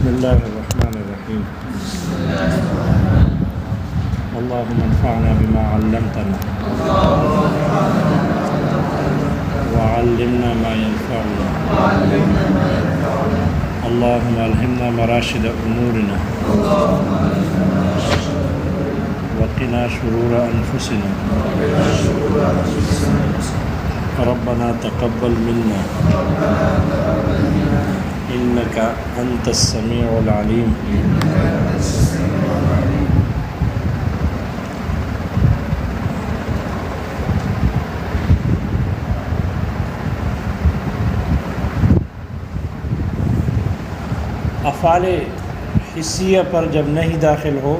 بسم الله الرحمن الرحيم. اللهم انفعنا بما علمتنا وعلمنا ما ينفعنا. اللهم ألهمنا مراشد أمورنا وقنا شرور أنفسنا. ربنا تقبل منا إنك أنت السميع العليم. افعال حسیہ پر جب نہیں داخل ہو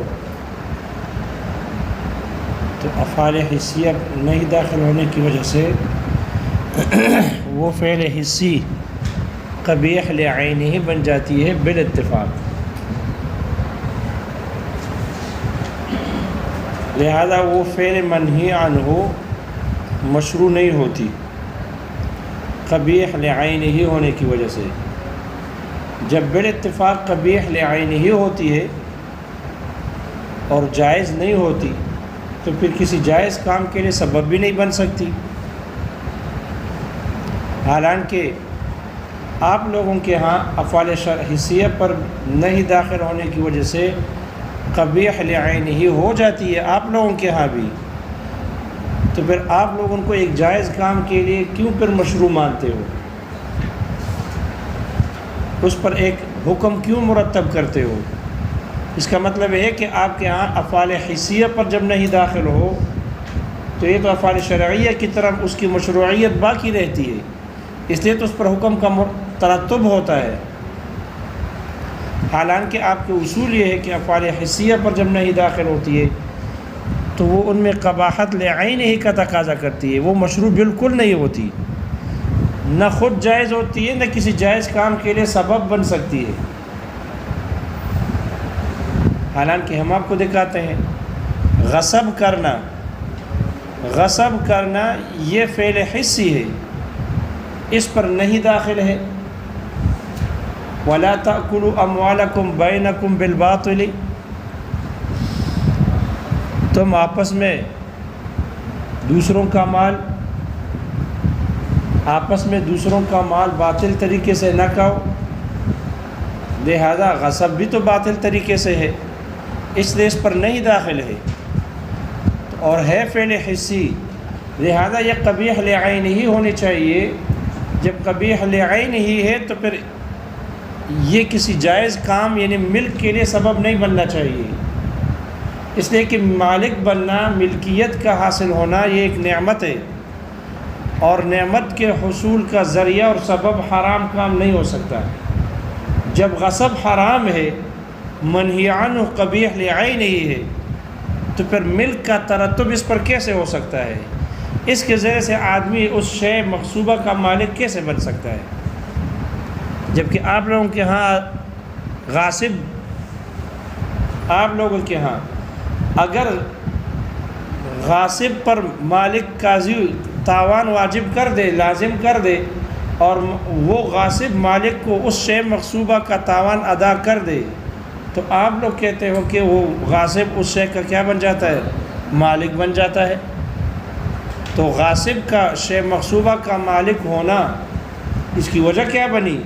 تو افعال حسیہ نہیں داخل ہونے کی وجہ سے وہ فعل حسی قبیح لعینہ بن جاتی ہے بالاتفاق. لہذا وہ فعل منہی عنہ مشروع نہیں ہوتی قبیح لعینہ ہونے کی وجہ سے. جب بالاتفاق قبیح لعینہ ہوتی ہے اور جائز نہیں ہوتی تو پھر کسی جائز کام کے لیے سبب بھی نہیں بن سکتی. حالانکہ آپ لوگوں کے ہاں افعال حسیہ پر نہیں داخل ہونے کی وجہ سے قبیح لعینہ ہو جاتی ہے آپ لوگوں کے ہاں بھی، تو پھر آپ لوگ ان کو ایک جائز کام کے لیے کیوں پھر مشروع مانتے ہو؟ اس پر ایک حکم کیوں مرتب کرتے ہو؟ اس کا مطلب ہے کہ آپ کے ہاں افعال حسیہ پر جب نہیں داخل ہو تو یہ تو افعال شرعیہ کی طرف اس کی مشروعیت باقی رہتی ہے، اس لیے تو اس پر حکم کا ترتب ہوتا ہے. حالانکہ آپ کے اصول یہ ہے کہ افعال حسیہ پر جب نہیں داخل ہوتی ہے تو وہ ان میں قباحت لعینہ کا تقاضا کرتی ہے، وہ مشروع بالکل نہیں ہوتی، نہ خود جائز ہوتی ہے نہ کسی جائز کام کے لیے سبب بن سکتی ہے. حالانکہ ہم آپ کو دکھاتے ہیں غصب کرنا یہ فعل حسی ہے، اس پر نہیں داخل ہے. وَلَا تَأْكُلُوا أَمْوَالَكُمْ بَيْنَكُمْ بِالْبَاطِلِ، تم آپس میں دوسروں کا مال باطل طریقے سے نہ کھاؤ. لہذا غصب بھی تو باطل طریقے سے ہے، اس لیے اس پر نہیں داخل ہے اور ہے فعل حسی. لہذا یہ قبیح لعینہ ہی ہونی چاہیے. جب قبیح لعینہ ہی ہے تو پھر یہ کسی جائز کام یعنی ملک کے لیے سبب نہیں بننا چاہیے. اس لیے کہ مالک بننا، ملکیت کا حاصل ہونا یہ ایک نعمت ہے، اور نعمت کے حصول کا ذریعہ اور سبب حرام کام نہیں ہو سکتا. جب غصب حرام ہے، منہی عنہ قبیح لعینہ ہی ہے، تو پھر ملک کا ترتب اس پر کیسے ہو سکتا ہے؟ اس کے ذریعے سے آدمی اس شے مغصوبہ کا مالک کیسے بن سکتا ہے؟ جبکہ آپ لوگوں کے ہاں اگر غاصب پر مالک قاضی تاوان واجب کر دے، لازم کر دے، اور وہ غاصب مالک کو اس شے مغصوبہ کا تاوان ادا کر دے، تو آپ لوگ کہتے ہو کہ وہ غاصب اس شے کا کیا بن جاتا ہے؟ مالک بن جاتا ہے. تو غاصب کا شے مغصوبہ کا مالک ہونا اس کی وجہ کیا بنی؟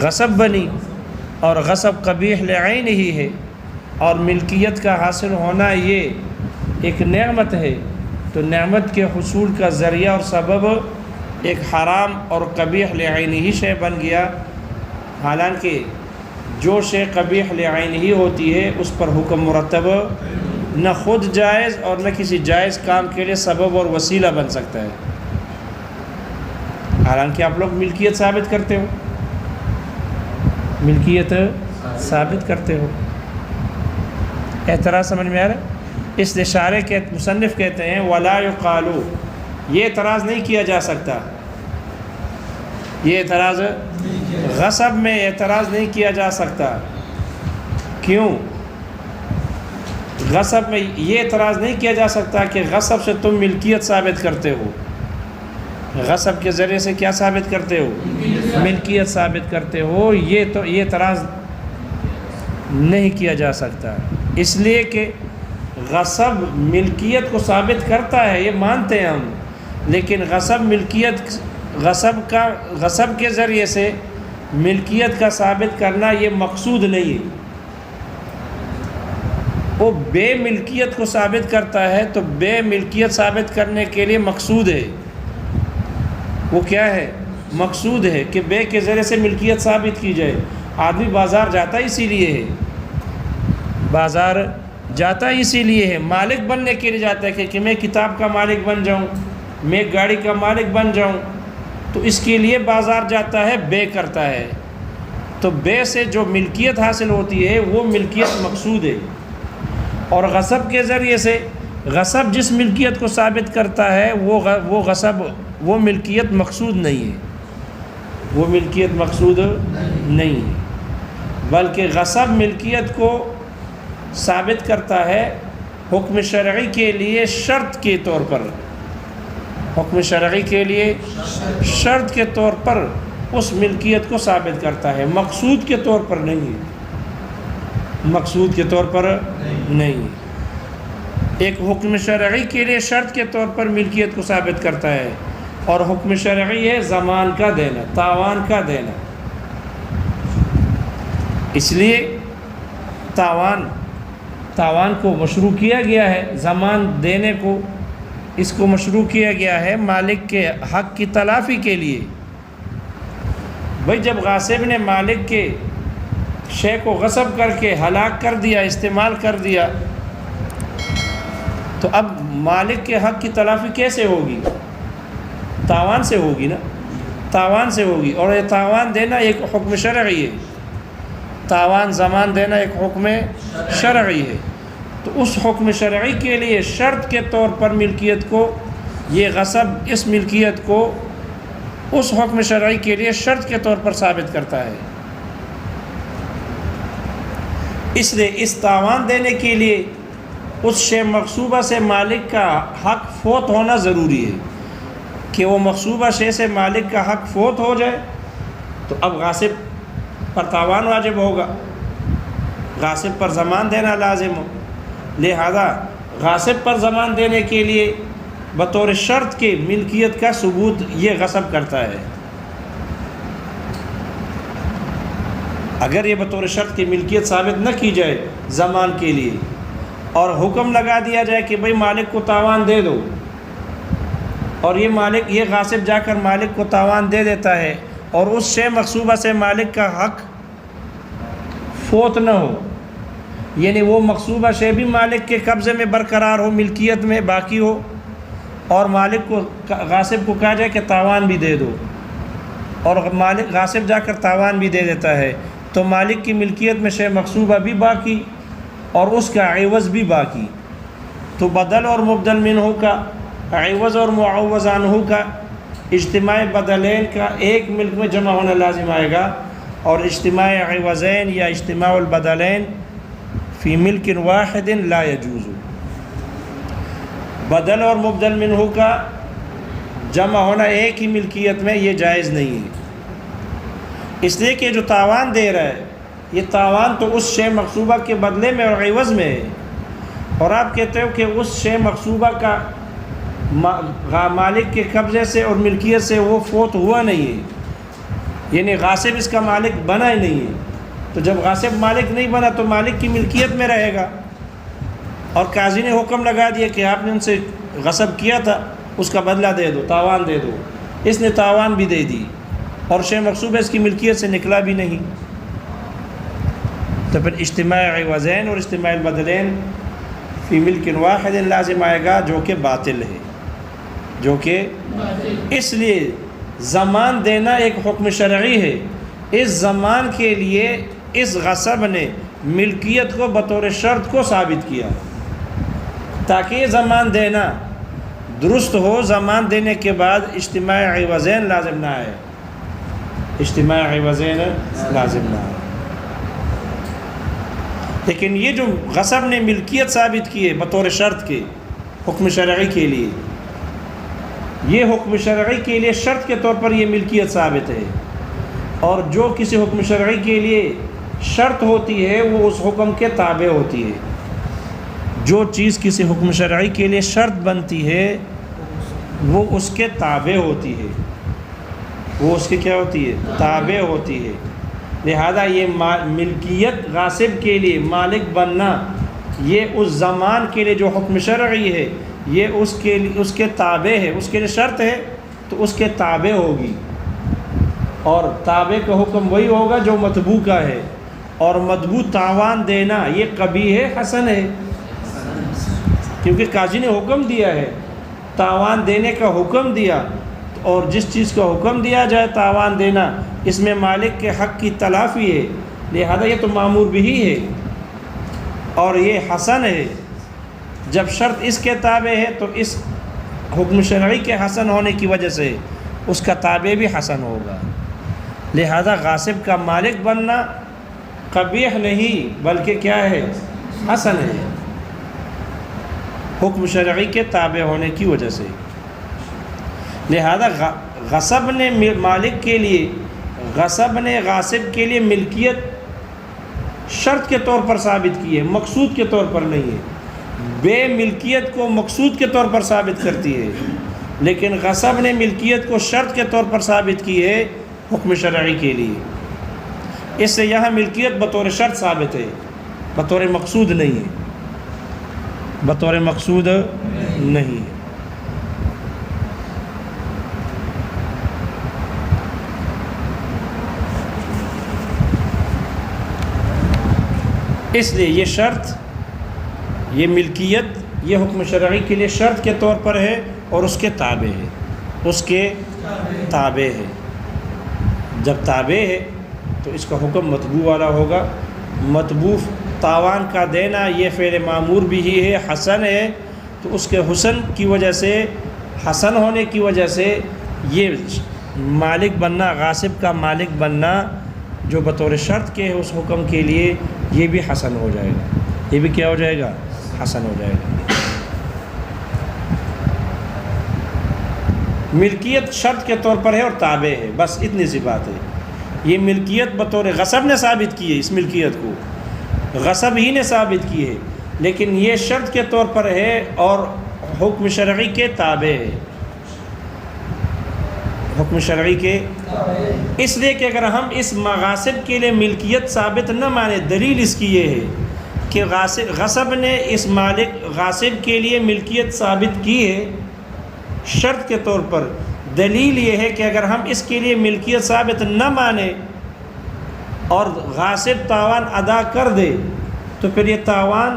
غصب بنی، اور غصب قبیح لعینہ ہی ہے، اور ملکیت کا حاصل ہونا یہ ایک نعمت ہے. تو نعمت کے حصول کا ذریعہ اور سبب ایک حرام اور قبیح لعینہ ہی شے بن گیا. حالانکہ جو شے قبیح لعینہ ہی ہوتی ہے اس پر حکم مرتب نہ خود جائز اور نہ کسی جائز کام کے لیے سبب اور وسیلہ بن سکتا ہے. حالانکہ آپ لوگ ملکیت ثابت کرتے ہو. اعتراض سمجھ میں آ رہا ہے؟ اس اشارے کے مصنف کہتے ہیں وَلَا يُقَالُ، یہ اعتراض نہیں کیا جا سکتا. یہ اعتراض غصب میں اعتراض نہیں کیا جا سکتا. کیوں؟ غصب میں یہ اعتراض نہیں کیا جا سکتا کہ غصب سے تم ملکیت ثابت کرتے ہو. غصب کے ذریعے سے کیا ثابت کرتے ہو؟ ملکیت ثابت کرتے ہو. یہ اعتراض نہیں کیا جا سکتا، اس لیے کہ غصب ملکیت کو ثابت کرتا ہے، یہ مانتے ہیں ہم، لیکن غصب کے ذریعے سے ملکیت کا ثابت کرنا یہ مقصود نہیں ہے۔ وہ بے ملکیت کو ثابت کرتا ہے، تو بے ملکیت ثابت کرنے کے لیے مقصود ہے، وہ کیا ہے؟ مقصود ہے کہ بے کے ذریعے سے ملکیت ثابت کی جائے۔ آدمی بازار جاتا اسی لیے ہے، بازار جاتا اسی لیے ہے، مالک بننے کے لیے جاتا ہے کہ میں کتاب کا مالک بن جاؤں، میں گاڑی کا مالک بن جاؤں، تو اس کے لیے بازار جاتا ہے، بے کرتا ہے۔ تو بے سے جو ملکیت حاصل ہوتی ہے وہ ملکیت مقصود ہے، اور غصب کے ذریعے سے غصب جس ملکیت کو ثابت کرتا ہے وہ ملکیت مقصود نہیں ہے، وہ ملکیت مقصود نہیں ہے، بلکہ غصب ملکیت کو ثابت کرتا ہے حکم شرعی کے لیے شرط کے طور پر، حکم شرعی کے لیے شرط کے طور پر اس ملکیت کو ثابت کرتا ہے، مقصود کے طور پر نہیں ہے، مقصود کے طور پر نہیں۔ ایک حکم شرعی کے لیے شرط کے طور پر ملکیت کو ثابت کرتا ہے، اور حکم شرعی ہے زمان کا دینا، تاوان کا دینا۔ اس لیے تاوان کو مشروع کیا گیا ہے، زمان دینے کو اس کو مشروع کیا گیا ہے مالک کے حق کی تلافی کے لیے۔ بھئی جب غاصب نے مالک کے شے کو غصب کر کے ہلاک کر دیا، استعمال کر دیا، تو اب مالک کے حق کی تلافی کیسے ہوگی؟ تاوان سے ہوگی نا، تاوان سے ہوگی، اور یہ تاوان دینا ایک حکم شرعی ہے، تاوان زمان دینا ایک حکم شرعی ہے۔ تو اس حکم شرعی کے لیے شرط کے طور پر ملکیت کو، یہ غصب اس ملکیت کو اس حکم شرعی کے لیے شرط کے طور پر ثابت کرتا ہے۔ اس لیے اس تاوان دینے کے لیے اس شے مغصوبہ سے مالک کا حق فوت ہونا ضروری ہے، کہ وہ مغصوبہ شے سے مالک کا حق فوت ہو جائے، تو اب غاصب پر تاوان واجب ہوگا، غاصب پر زمان دینا لازم ہو۔ لہذا غاصب پر زمان دینے کے لیے بطور شرط کے ملکیت کا ثبوت یہ غصب کرتا ہے۔ اگر یہ بطور شرط کی ملکیت ثابت نہ کی جائے زمان کے لیے، اور حکم لگا دیا جائے کہ بھئی مالک کو تاوان دے دو، اور یہ غاصب جا کر مالک کو تاوان دے دیتا ہے، اور اس شے مغصوبہ سے مالک کا حق فوت نہ ہو، یعنی وہ مغصوبہ شے بھی مالک کے قبضے میں برقرار ہو، ملکیت میں باقی ہو، اور مالک کو غاصب کو کہا جائے کہ تاوان بھی دے دو، اور مالک غاصب جا کر تاوان بھی دے دیتا ہے، تو مالک کی ملکیت میں شے مغصوبہ بھی باقی اور اس کا عوض بھی باقی۔ تو بدل اور مبدل منہ کا، عوض اور معوض عنہ کا، اجتماع بدلین کا ایک ملک میں جمع ہونا لازم آئے گا، اور اجتماع عوضین یا اجتماع البدلین فی ملک واحد لا یجوز۔ بدل اور مبدل منہ کا جمع ہونا ایک ہی ملکیت میں یہ جائز نہیں ہے، اس لیے کہ جو تاوان دے رہا ہے یہ تاوان تو اس شے مغصوبہ کے بدلے میں اور عوض میں ہے، اور آپ کہتے ہو کہ اس شے مغصوبہ کا مالک کے قبضے سے اور ملکیت سے وہ فوت ہوا نہیں ہے، یعنی غاصب اس کا مالک بنا ہی نہیں ہے۔ تو جب غاصب مالک نہیں بنا تو مالک کی ملکیت میں رہے گا، اور قاضی نے حکم لگا دیا کہ آپ نے ان سے غصب کیا تھا، اس کا بدلہ دے دو، تاوان دے دو، اس نے تاوان بھی دے دی اور شے مغصوبہ اس کی ملکیت سے نکلا بھی نہیں، تو پھر اجتماع عوضین اور اجتماع البدلین فی ملک واحد لازم آئے گا، جو کہ باطل ہے، جو کہ اس لیے زمان دینا ایک حکم شرعی ہے۔ اس زمان کے لیے اس غصب نے ملکیت کو بطور شرط کو ثابت کیا، تاکہ یہ زمان دینا درست ہو، زمان دینے کے بعد اجتماع عوضین لازم نہ آئے، اجتماع عوضین لازم نہ آئے۔ لیکن یہ جو غصب نے ملکیت ثابت کی ہے بطور شرط کے حکم شرعی کے لیے، یہ حکم شرعی کے لیے شرط کے طور پر یہ ملکیت ثابت ہے، اور جو کسی حکم شرعی کے لیے شرط ہوتی ہے وہ اس حکم کے تابع ہوتی ہے۔ جو چیز کسی حکم شرعی کے لیے شرط بنتی ہے وہ اس کے تابع ہوتی ہے، وہ اس کے کیا ہوتی ہے؟ تابع ہوتی ہے۔ لہذا یہ ملکیت غاصب کے لیے مالک بننا، یہ اس زمان کے لیے جو حکم شرعی ہے یہ اس کے تابع ہے، اس کے لیے شرط ہے تو اس کے تابع ہوگی، اور تابع کا حکم وہی ہوگا جو مطبوع کا ہے، اور مطبوع تاوان دینا یہ قبیح ہے حسن ہے، کیونکہ قاضی نے حکم دیا ہے، تاوان دینے کا حکم دیا، اور جس چیز کا حکم دیا جائے تاوان دینا اس میں مالک کے حق کی تلافی ہے، لہذا یہ تو مامور بھی ہے اور یہ حسن ہے۔ جب شرط اس کے تابع ہے تو اس حکم شرعی کے حسن ہونے کی وجہ سے اس کا تابع بھی حسن ہوگا، لہذا غاصب کا مالک بننا قبیح نہیں بلکہ کیا ہے؟ حسن ہے، حکم شرعی کے تابع ہونے کی وجہ سے۔ لہذا غصب نے مالک کے لیے، غصب نے غاصب کے لیے ملکیت شرط کے طور پر ثابت کی ہے، مقصود کے طور پر نہیں ہے۔ بے ملکیت کو مقصود کے طور پر ثابت کرتی ہے، لیکن غصب نے ملکیت کو شرط کے طور پر ثابت کی ہے حکم شرعی کے لیے، اس سے یہاں ملکیت بطور شرط ثابت ہے، بطور مقصود نہیں ہے، بطور مقصود نہیں ہے۔ اس لیے یہ شرط، یہ ملکیت، یہ حکم شرعی کے لیے شرط کے طور پر ہے اور اس کے تابع ہے، اس کے تابع ہے۔ جب تابع ہے تو اس کا حکم مطبوع والا ہوگا، مطبوع تاوان کا دینا یہ فعل معمور بھی ہی ہے، حسن ہے، تو اس کے حسن کی وجہ سے، حسن ہونے کی وجہ سے یہ مالک بننا، غاصب کا مالک بننا جو بطور شرط کے ہے اس حکم کے لیے، یہ بھی حسن ہو جائے گا، یہ بھی کیا ہو جائے گا؟ حسن ہو جائے گا۔ ملکیت شرط کے طور پر ہے اور تابع ہے، بس اتنی سی بات ہے۔ یہ ملکیت بطور غصب نے ثابت کی ہے، اس ملکیت کو غصب ہی نے ثابت کی ہے، لیکن یہ شرط کے طور پر ہے اور حکم شرعی کے تابع ہے، حکم شرعی کے، اس لیے کہ اگر ہم اس غاصب کے لیے ملکیت ثابت نہ مانے، دلیل اس کی یہ ہے کہ غصب نے اس مالک غاصب کے لیے ملکیت ثابت کی ہے شرط کے طور پر، دلیل یہ ہے کہ اگر ہم اس کے لیے ملکیت ثابت نہ مانے اور غاصب تاوان ادا کر دے تو پھر یہ تاوان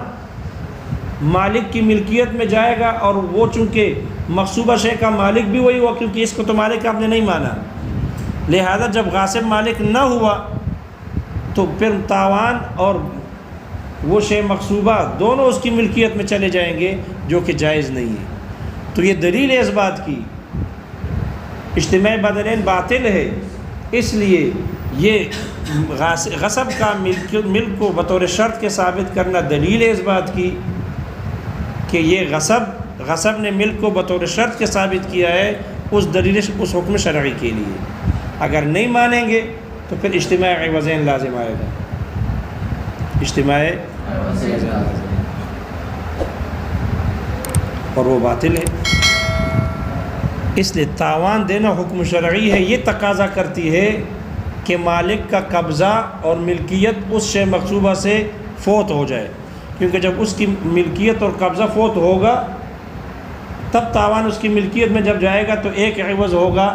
مالک کی ملکیت میں جائے گا، اور وہ چونکہ مغصوبہ شے کا مالک بھی وہی ہوا، کیونکہ اس کو تو مالک آپ نے نہیں مانا، لہذا جب غاصب مالک نہ ہوا تو پھر تاوان اور وہ شے مغصوبہ دونوں اس کی ملکیت میں چلے جائیں گے، جو کہ جائز نہیں ہے۔ تو یہ دلیل ہے اس بات کی، اجتماع بدلین باطل ہے، اس لیے یہ غصب کا ملک کو بطور شرط کے ثابت کرنا دلیل ہے اس بات کی کہ یہ غصب نے ملک کو بطور شرط کے ثابت کیا ہے اس دلیل، اس حکم شرعی کے لیے۔ اگر نہیں مانیں گے تو پھر اجتماع عوضین لازم آئے گا، اجتماع عوضین لازم، اور وہ باطل ہے۔ اس لیے تاوان دینا حکم شرعی ہے، یہ تقاضا کرتی ہے کہ مالک کا قبضہ اور ملکیت اس شے مغصوبہ سے فوت ہو جائے، کیونکہ جب اس کی ملکیت اور قبضہ فوت ہوگا تب تاوان اس کی ملکیت میں جب جائے گا تو ایک عوض ہوگا،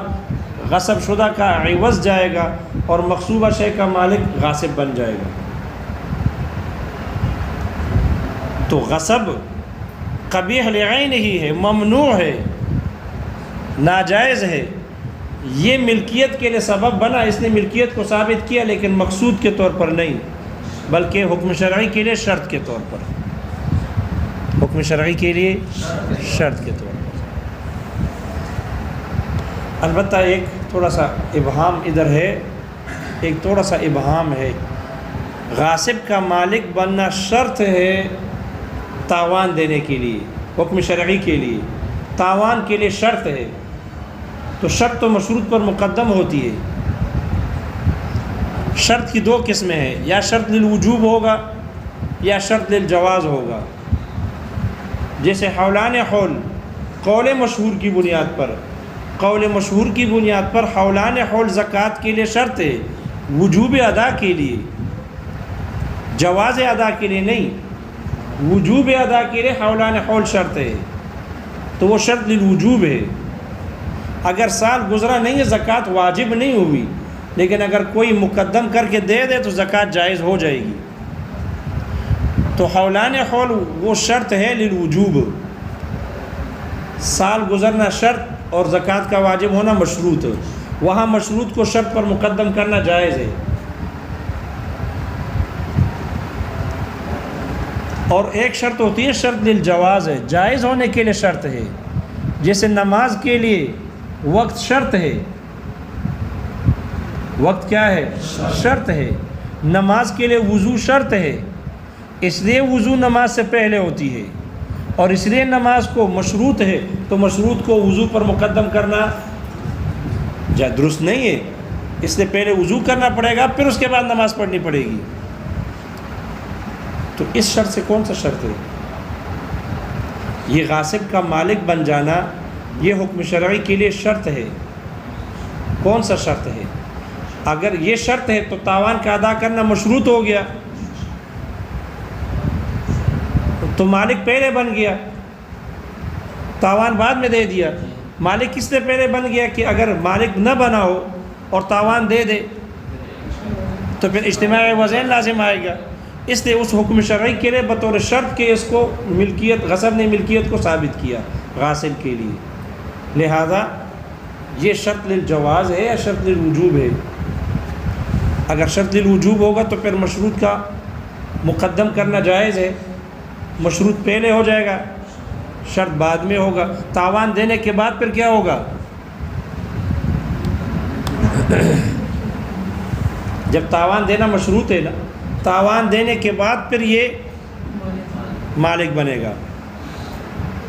غصب شدہ کا عوض جائے گا اور مغصوبہ شے کا مالک غاصب بن جائے گا۔ تو غصب قبیح لعین ہی ہے، ممنوع ہے، ناجائز ہے، یہ ملکیت کے لیے سبب بنا، اس نے ملکیت کو ثابت کیا لیکن مقصود کے طور پر نہیں بلکہ حکم شرعی کے لیے شرط کے طور پر، حکم شرعی کے لیے شرط کے طور پر۔ البتہ ایک تھوڑا سا ابہام ادھر ہے، ایک تھوڑا سا ابہام ہے، غاصب کا مالک بننا شرط ہے تاوان دینے کے لیے، حکم شرعی کے لیے تاوان کے لیے شرط ہے، تو شرط تو مشروط پر مقدم ہوتی ہے، شرط کی دو قسمیں ہیں، یا شرط للوجوب ہوگا یا شرط للجواز ہوگا۔ جیسے حولان حول قول مشہور کی بنیاد پر، قول مشہور کی بنیاد پر حولان حول زکوٰۃ کے لیے شرط ہے، وجوب ادا کے لیے، جواز ادا کے لیے نہیں، وجوب ادا کے لیے حولان حول شرط ہے، تو وہ شرط للوجوب ہے۔ اگر سال گزرا نہیں ہے زکوٰۃ واجب نہیں ہوئی، لیکن اگر کوئی مقدم کر کے دے دے تو زکوٰۃ جائز ہو جائے گی۔ تو حولان حول وہ شرط ہے للوجوب، سال گزرنا شرط اور زکوٰۃ کا واجب ہونا مشروط، وہاں مشروط کو شرط پر مقدم کرنا جائز ہے۔ اور ایک شرط ہوتی ہے شرط للجواز ہے، جائز ہونے کے لیے شرط ہے، جیسے نماز کے لیے وقت شرط ہے، وقت کیا ہے؟ شرط ہے۔ نماز کے لیے وضو شرط ہے، اس لیے وضو نماز سے پہلے ہوتی ہے، اور اس لیے نماز کو مشروط ہے، تو مشروط کو وضو پر مقدم کرنا درست نہیں ہے، اس لیے پہلے وضو کرنا پڑے گا، پھر اس کے بعد نماز پڑھنی پڑے گی۔ تو اس شرط سے کون سا شرط ہے؟ یہ غاصب کا مالک بن جانا یہ حکم شرعی کے لیے شرط ہے۔ کون سا شرط ہے؟ اگر یہ شرط ہے تو تاوان کا ادا کرنا مشروط ہو گیا، تو مالک پہلے بن گیا، تاوان بعد میں دے دیا۔ مالک کس نے پہلے بن گیا کہ اگر مالک نہ بنا ہو اور تاوان دے دے تو پھر اجتماع وزین لازم آئے گا، اس لیے اس حکم شرعی کے لیے بطور شرط کے اس کو ملکیت، غصب نے ملکیت کو ثابت کیا غاصب کے لیے۔ لہذا یہ شرط للجواز ہے یا شرط للوجوب ہے؟ اگر شرط للوجوب ہوگا تو پھر مشروط کا مقدم کرنا جائز ہے، مشروط پہلے ہو جائے گا، شرط بعد میں ہوگا۔ تاوان دینے کے بعد پھر کیا ہوگا؟ جب تاوان دینا مشروط ہے نا، تاوان دینے کے بعد پھر یہ مالک بنے گا۔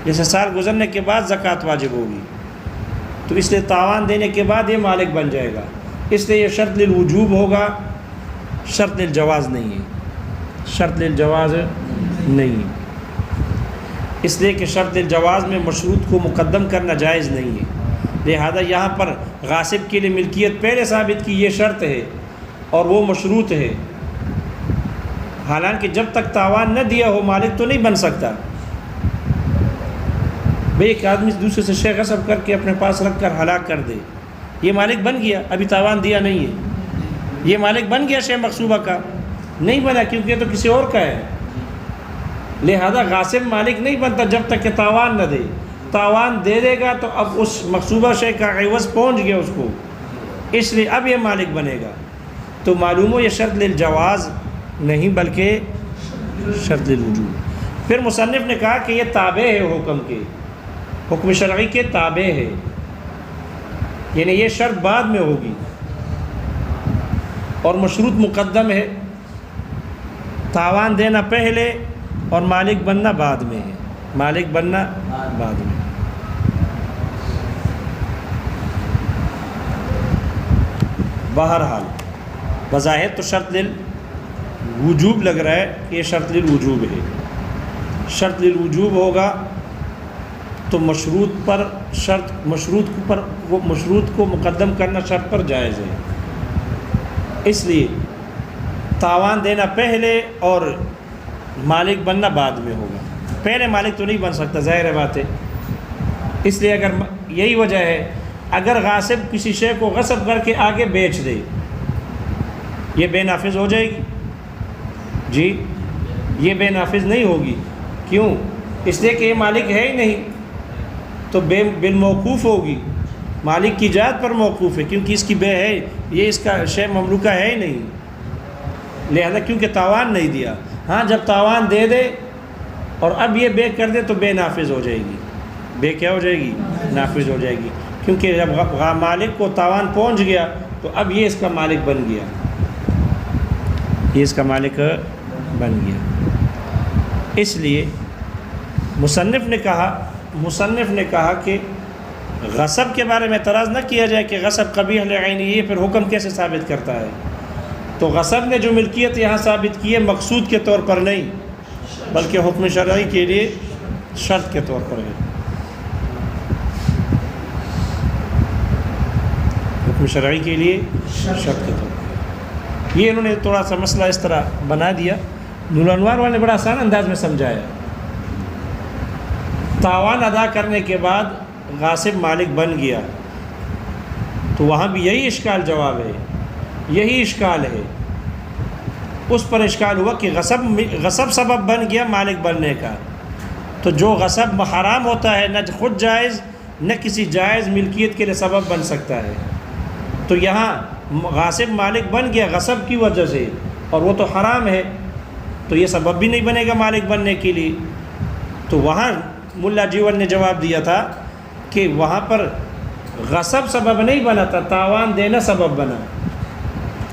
جیسے سال گزرنے کے بعد زکوٰۃ واجب ہوگی، تو اس لیے تاوان دینے کے بعد یہ مالک بن جائے گا، اس لیے یہ شرط للوجوب ہوگا، شرط للجواز نہیں ہے، شرط للجواز نہیں ہے، اس لیے کہ شرط للجواز میں مشروط کو مقدم کرنا جائز نہیں ہے۔ لہذا یہاں پر غاصب کے لیے ملکیت پہلے ثابت کی یہ شرط ہے اور وہ مشروط ہے، حالانکہ جب تک تاوان نہ دیا ہو مالک تو نہیں بن سکتا۔ بھئی ایک آدمی دوسرے سے شے غصب کر کے اپنے پاس رکھ کر ہلاک کر دے، یہ مالک بن گیا، ابھی تاوان دیا نہیں ہے، یہ مالک بن گیا شے مغصوبہ کا؟ نہیں بنا، کیونکہ یہ تو کسی اور کا ہے۔ لہذا غاصب مالک نہیں بنتا جب تک کہ تاوان نہ دے، تاوان دے دے گا تو اب اس مغصوبہ شے کا عوض پہنچ گیا اس کو، اس لیے اب یہ مالک بنے گا۔ تو معلوم ہو یہ شرط للجواز نہیں بلکہ شرط للوجوب۔ پھر مصنف نے کہا کہ یہ تابع ہے حکم کے، حکم شرعی کے تابع ہے، یعنی یہ شرط بعد میں ہوگی اور مشروط مقدم ہے، تاوان دینا پہلے اور مالک بننا بعد میں ہے، مالک بننا بعد میں۔ بہرحال بظاہر تو شرط للوجوب لگ رہا ہے کہ یہ شرط للوجوب ہے، شرط للوجوب ہوگا تو مشروط پر شرط، مشروط کو مقدم کرنا شرط پر جائز ہے، اس لیے تاوان دینا پہلے اور مالک بننا بعد میں ہوگا۔ پہلے مالک تو نہیں بن سکتا، ظاہر بات ہے، اس لیے اگر یہی وجہ ہے اگر غاصب کسی شے کو غصب کر کے آگے بیچ دے یہ بے نافذ ہو جائے گی؟ جی یہ بے نافذ نہیں ہوگی، کیوں؟ اس لیے کہ یہ مالک ہے ہی نہیں، تو بے بالموقوف ہوگی، مالک کی جات پر موقوف ہے، کیونکہ اس کی بے ہے، یہ اس کا شے مملوکہ ہے ہی نہیں، لہذا کیونکہ تاوان نہیں دیا۔ ہاں جب تاوان دے دے اور اب یہ بے کر دے تو بے نافذ ہو جائے گی، بے کیا ہو جائے گی؟ نافذ ہو جائے گی، کیونکہ جب مالک کو تاوان پہنچ گیا تو اب یہ اس کا مالک بن گیا، یہ اس کا مالک بن گیا۔ اس لیے مصنف نے کہا کہ غصب کے بارے میں اعتراض نہ کیا جائے کہ غصب قبیح لعینی، یہ پھر حکم کیسے ثابت کرتا ہے؟ تو غصب نے جو ملکیت یہاں ثابت کی ہے مقصود کے طور پر نہیں بلکہ حکم شرعی کے لیے شرط کے طور پر ہے، حکم شرعی کے لیے شرط کے طور پر۔ یہ انہوں نے تھوڑا سا مسئلہ اس طرح بنا دیا، نور الانوار والے نے بڑا آسان انداز میں سمجھایا۔ تاوان ادا کرنے کے بعد غاصب مالک بن گیا تو وہاں بھی یہی اشکال جواب ہے، یہی اشکال ہے۔ اس پر اشکال ہوا کہ غصب سبب بن گیا مالک بننے کا، تو جو غصب حرام ہوتا ہے نہ خود جائز نہ کسی جائز ملکیت کے لیے سبب بن سکتا ہے، تو یہاں غاصب مالک بن گیا غصب کی وجہ سے اور وہ تو حرام ہے، تو یہ سبب بھی نہیں بنے گا مالک بننے کے لیے۔ تو وہاں ملا جیون نے جواب دیا تھا کہ وہاں پر غصب سبب نہیں بنا تھا، تاوان دینا سبب بنا،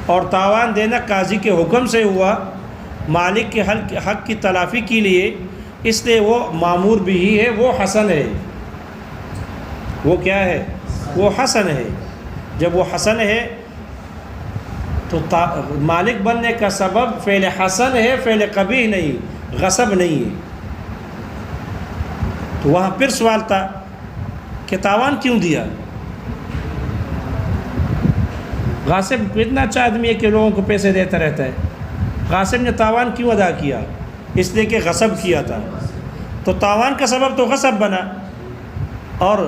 اور تاوان دینا قاضی کے حکم سے ہوا مالک کے حق کی تلافی کے لیے، اس لیے وہ مامور بھی ہی ہے، وہ حسن ہے۔ وہ کیا ہے؟ وہ حسن ہے۔ جب وہ حسن ہے تو مالک بننے کا سبب فعل حسن ہے، فعل قبیح نہیں، غصب نہیں ہے۔ تو وہاں پھر سوال تھا کہ تاوان کیوں دیا؟ غاصب اتنا اچھا آدمی ہے کہ لوگوں کو پیسے دیتا رہتا ہے، غاصب نے تاوان کیوں ادا کیا؟ اس لیے کہ غصب کیا تھا، تو تاوان کا سبب تو غصب بنا، اور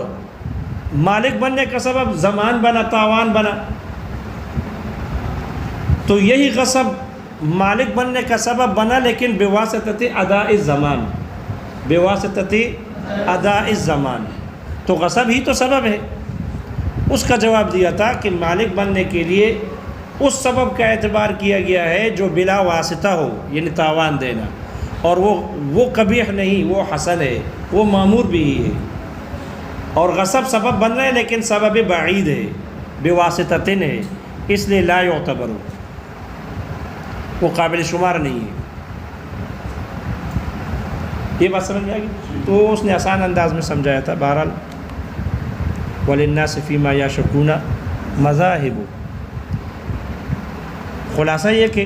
مالک بننے کا سبب زمان بنا، تاوان بنا۔ تو یہی غصب مالک بننے کا سبب بنا، لیکن بواسطۃ اداء الزمان، بواسطۃ اداء الزمان، تو غصب ہی تو سبب ہے۔ اس کا جواب دیا تھا کہ مالک بننے کے لیے اس سبب کا اعتبار کیا گیا ہے جو بلا واسطہ ہو، یعنی تاوان دینا، اور وہ قبیح نہیں، وہ حسن ہے، وہ مامور بھی ہی ہے۔ اور غصب سبب بن رہا ہے لیکن سبب بعید ہے، بواسطتن ہے، اس لیے لا یعتبر، وہ قابل شمار نہیں ہے۔ یہ بات سمجھ میں آ گئی؟ تو اس نے آسان انداز میں سمجھایا تھا۔ بہرحال وَلِلنَّاسِ فِي مَا يَشْكُونَ مَذَاهِبُ، خلاصہ یہ کہ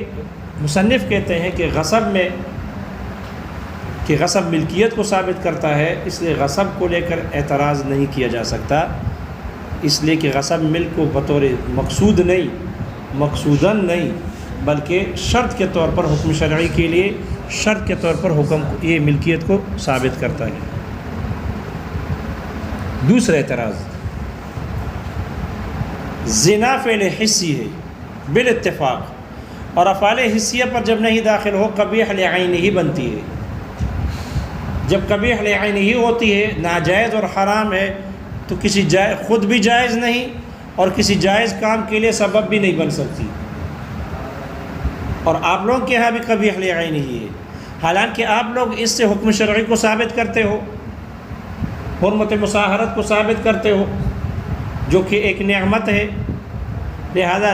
مصنف کہتے ہیں کہ غصب ملکیت کو ثابت کرتا ہے، اس لیے غصب کو لے کر اعتراض نہیں کیا جا سکتا، اس لیے کہ غصب ملک کو بطور مقصود نہیں، مقصوداً نہیں، بلکہ شرط کے طور پر حکم شرعی کے لیے شرط کے طور پر یہ ملکیت کو ثابت کرتا ہے۔ دوسرا اعتراض، زنا فعل حسی ہے بالاتفاق، اور افعال حسیہ پر جب نہیں داخل ہو قبیح لعین ہی بنتی ہے۔ جب قبیح لعین ہی ہوتی ہے، ناجائز اور حرام ہے، تو کسی خود بھی جائز نہیں اور کسی جائز کام کے لیے سبب بھی نہیں بن سکتی۔ اور آپ لوگوں کے یہاں بھی قبیح لعین ہی ہے، حالانکہ آپ لوگ اس سے حکم شرعی کو ثابت کرتے ہو، حرمت مصاہرت کو ثابت کرتے ہو، جو کہ ایک نعمت ہے، لہذا